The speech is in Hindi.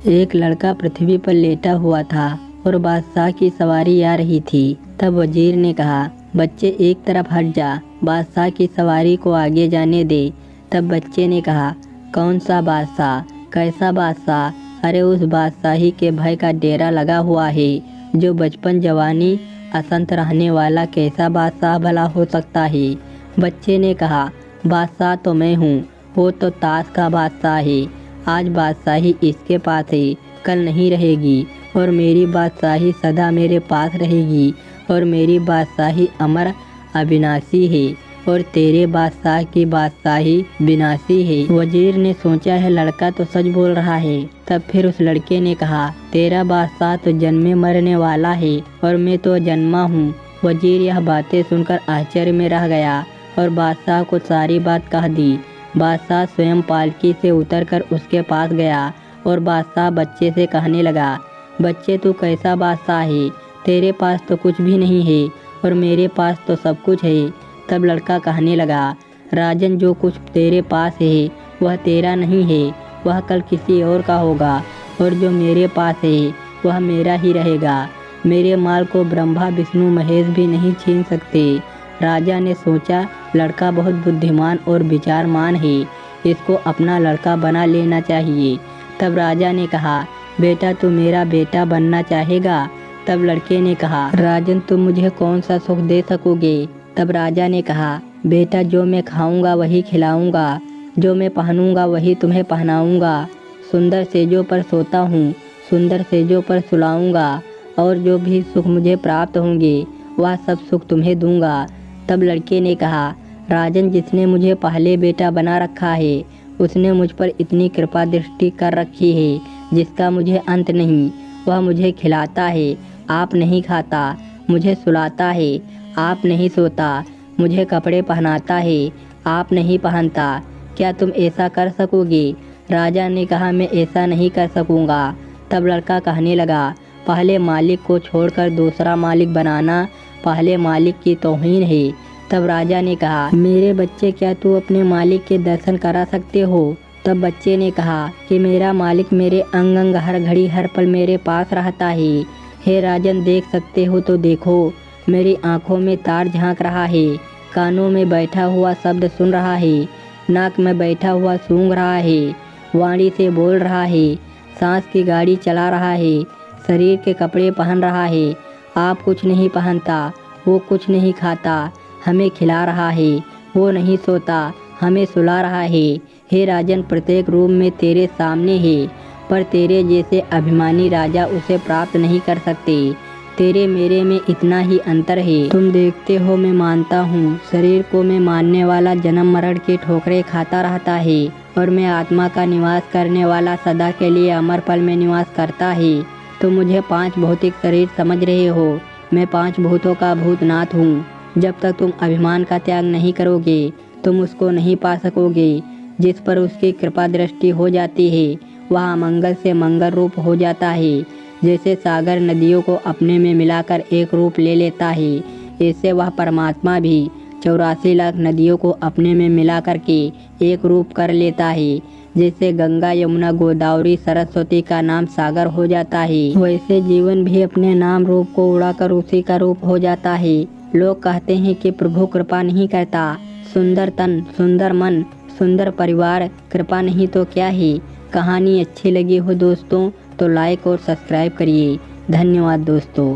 एक लड़का पृथ्वी पर लेटा हुआ था और बादशाह की सवारी आ रही थी। तब वजीर ने कहा, बच्चे एक तरफ हट जा, बादशाह की सवारी को आगे जाने दे। तब बच्चे ने कहा, कौन सा बादशाह, कैसा बादशाह? अरे उस बादशाही के भय का डेरा लगा हुआ है जो बचपन जवानी असंत रहने वाला कैसा बादशाह भला हो सकता है? बच्चे ने कहा, बादशाह तो मैं हूँ, वो तो ताश का बादशाह है। आज बादशाही इसके पास है, कल नहीं रहेगी, और मेरी बादशाही सदा मेरे पास रहेगी, और मेरी बादशाही अमर अविनाशी है, और तेरे बादशाह की बादशाही विनाशी है। वजीर ने सोचा है लड़का तो सच बोल रहा है। तब फिर उस लड़के ने कहा, तेरा बादशाह तो जन्मे मरने वाला है और मैं तो जन्मा हूँ। वजीर यह बातें सुनकर आश्चर्य में रह गया और बादशाह को सारी बात कह दी। बादशाह स्वयं पालकी से उतरकर उसके पास गया और बादशाह बच्चे से कहने लगा, बच्चे तू कैसा बादशाह है? तेरे पास तो कुछ भी नहीं है और मेरे पास तो सब कुछ है। तब लड़का कहने लगा, राजन जो कुछ तेरे पास है वह तेरा नहीं है, वह कल किसी और का होगा, और जो मेरे पास है वह मेरा ही रहेगा। मेरे माल को ब्रह्मा विष्णु महेश भी नहीं छीन सकते। राजा ने सोचा लड़का बहुत बुद्धिमान और विचारमान है, इसको अपना लड़का बना लेना चाहिए। तब राजा ने कहा, बेटा तू मेरा बेटा बनना चाहेगा? तब लड़के ने कहा, राजन तुम मुझे कौन सा सुख दे सकोगे? तब राजा ने कहा, बेटा जो मैं खाऊंगा वही खिलाऊंगा, जो मैं पहनूंगा वही तुम्हें पहनाऊंगा, सुंदर सेजों पर सोता हूँ, सुंदर सेजों पर सुलाऊंगा, और जो भी सुख मुझे प्राप्त होंगे वह सब सुख तुम्हें दूंगा। तब लड़के ने कहा, राजन जिसने मुझे पहले बेटा बना रखा है उसने मुझ पर इतनी कृपा दृष्टि कर रखी है जिसका मुझे अंत नहीं। वह मुझे खिलाता है, आप नहीं खाता, मुझे सुलाता है, आप नहीं सोता, मुझे कपड़े पहनाता है, आप नहीं पहनता। क्या तुम ऐसा कर सकोगे? राजा ने कहा, मैं ऐसा नहीं कर सकूँगा। तब लड़का कहने लगा, पहले मालिक को छोड़कर दूसरा मालिक बनाना पहले मालिक की तौहीन है। तब राजा ने कहा, मेरे बच्चे क्या तू अपने मालिक के दर्शन करा सकते हो? तब बच्चे ने कहा कि मेरा मालिक मेरे अंग अंग हर घड़ी हर पल मेरे पास रहता है। हे राजन देख सकते हो तो देखो, मेरी आँखों में तार झांक रहा है, कानों में बैठा हुआ शब्द सुन रहा है, नाक में बैठा हुआ सूंघ रहा है, वाणी से बोल रहा है, सांस की गाड़ी चला रहा है, शरीर के कपड़े पहन रहा है। आप कुछ नहीं पहनता, वो कुछ नहीं खाता, हमें खिला रहा है, वो नहीं सोता, हमें सुला रहा है। हे राजन प्रत्येक रूप में तेरे सामने है, पर तेरे जैसे अभिमानी राजा उसे प्राप्त नहीं कर सकते। तेरे मेरे में इतना ही अंतर है। तुम देखते हो मैं मानता हूँ, शरीर को मैं मानने वाला जन्म मरण की ठोकरें खाता रहता है, और मैं आत्मा का निवास करने वाला सदा के लिए अमर पल में निवास करता है। तुम मुझे 5 भौतिक शरीर समझ रहे हो, मैं 5 भूतों का भूतनाथ हूँ। जब तक तुम अभिमान का त्याग नहीं करोगे तुम उसको नहीं पा सकोगे। जिस पर उसकी कृपा दृष्टि हो जाती है वह अमंगल से मंगल रूप हो जाता है। जैसे सागर नदियों को अपने में मिलाकर एक रूप ले लेता है, ऐसे वह परमात्मा भी 84 लाख नदियों को अपने में मिला करके एक रूप कर लेता है। जैसे गंगा यमुना गोदावरी सरस्वती का नाम सागर हो जाता है, वैसे जीवन भी अपने नाम रूप को उड़ाकर उसी का रूप हो जाता है। लोग कहते हैं कि प्रभु कृपा नहीं करता। सुंदर तन, सुंदर मन, सुंदर परिवार कृपा नहीं तो क्या है। कहानी अच्छी लगी हो दोस्तों तो लाइक और सब्सक्राइब करिए। धन्यवाद दोस्तों।